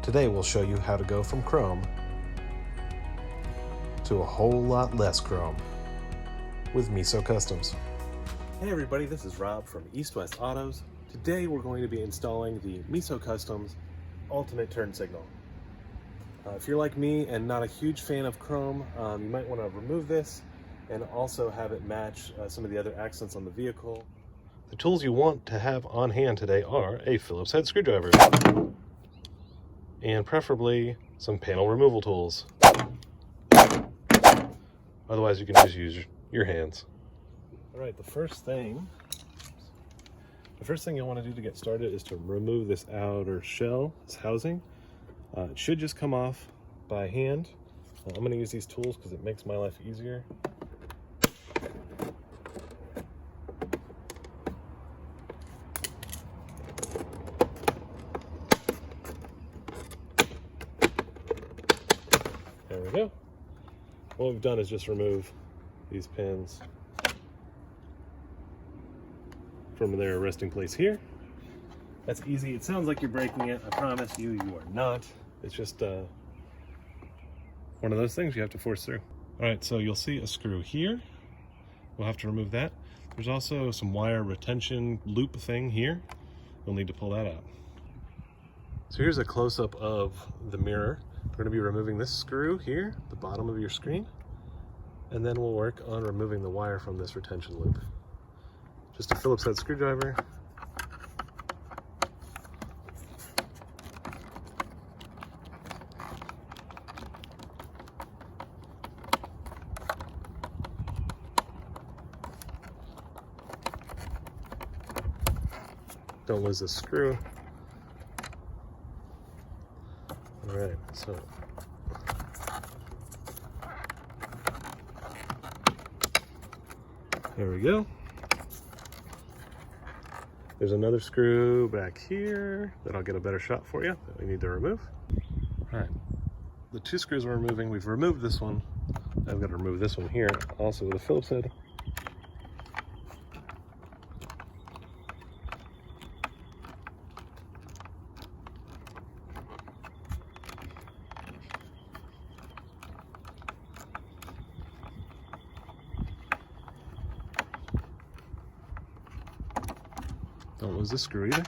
Today we'll show you how to go from chrome to a whole lot less chrome with Meso Customs. Hey everybody, this is Rob from East West Autos. Today we're going to be installing the Meso Customs Ultimate Turn Signal. If you're like me and not a huge fan of chrome, you might want to remove this and also have it match some of the other accents on the vehicle. The tools you want to have on hand today are a Phillips head screwdriver and preferably some panel removal tools. Otherwise you can just use your hands. All right, the first thing you'll want to do to get started is to remove this outer shell, this housing. It should just come off by hand. I'm going to use these tools because it makes my life easier. There we go. What we've done is just remove these pins from their resting place here. That's easy. It sounds like you're breaking it. I promise you, you are not. It's just one of those things you have to force through. All right, so you'll see a screw here. We'll have to remove that. There's also some wire retention loop thing here. You'll need to pull that out. So here's a close-up of the mirror. We're going to be removing this screw here, the bottom of your screen, and then we'll work on removing the wire from this retention loop. Just a Phillips head screwdriver. Don't lose this screw. All right, so there we go. There's another screw back here that I'll get a better shot for you that we need to remove. All right, the two screws we're removing, we've removed this one. I've got to remove this one here, also with a Phillips head. Don't lose this screw either.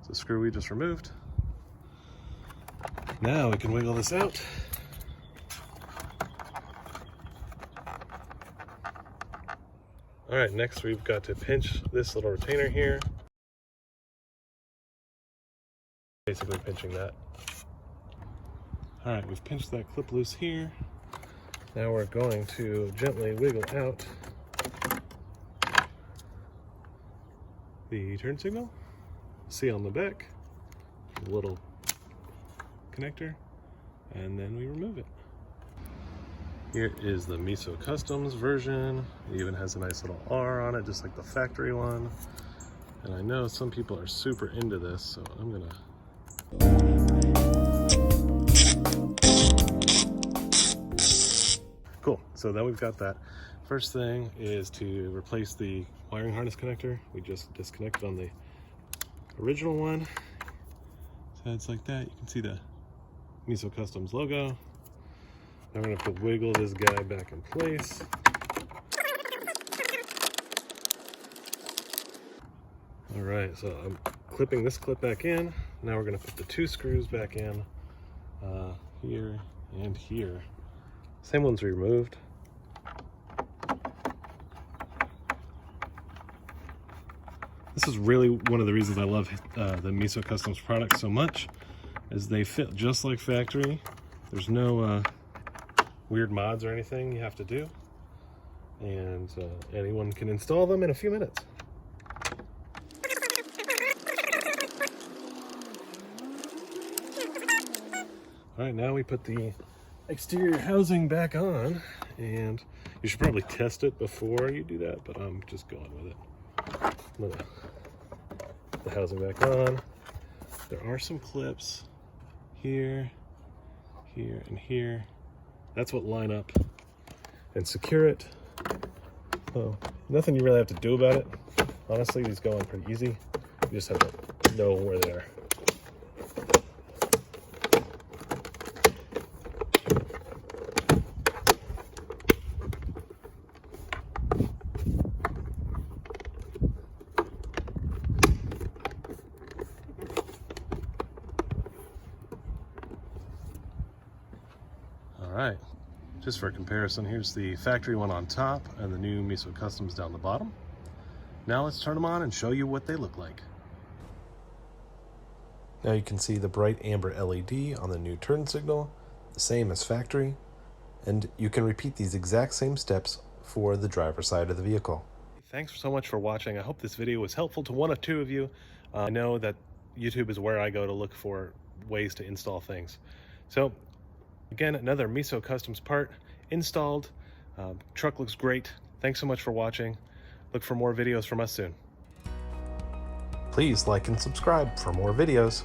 It's a screw we just removed. Now we can wiggle this out. All right, next we've got to pinch this little retainer here. Basically pinching that. All right, we've pinched that clip loose here. Now we're going to gently wiggle out the turn signal. See on the back, a little connector, and then we remove it. Here is the Meso Customs version. It even has a nice little R on it, just like the factory one. And I know some people are super into this, so I'm gonna cool. So now we've got that. First thing is to replace the wiring harness connector. We just disconnected on the original one. So it's like that. You can see the Meso Customs logo. Now we're going to have to wiggle this guy back in place. All right, so I'm clipping this clip back in. Now we're going to put the two screws back in here and here. Same ones we removed. This is really one of the reasons I love the Meso Customs products so much, is they fit just like factory. There's no weird mods or anything you have to do, and anyone can install them in a few minutes. All right, now we put the exterior housing back on, and you should probably test it before you do that, but I'm just going with it. I'm gonna put the housing back on. There are some clips here, here, and here. That's what line up and secure it. Oh, nothing you really have to do about it. Honestly, these go on pretty easy. You just have to know where they are. right, just for comparison, here's the factory one on top and the new Meso Customs down the bottom. Now let's turn them on and show you what they look like. Now you can see the bright amber LED on the new turn signal, the same as factory, and you can repeat these exact same steps for the driver's side of the vehicle. Thanks so much for watching. I hope this video was helpful to one or two of you. I know that YouTube is where I go to look for ways to install things. So again, another Meso Customs part installed. Truck looks great. Thanks so much for watching. Look for more videos from us soon. Please like and subscribe for more videos.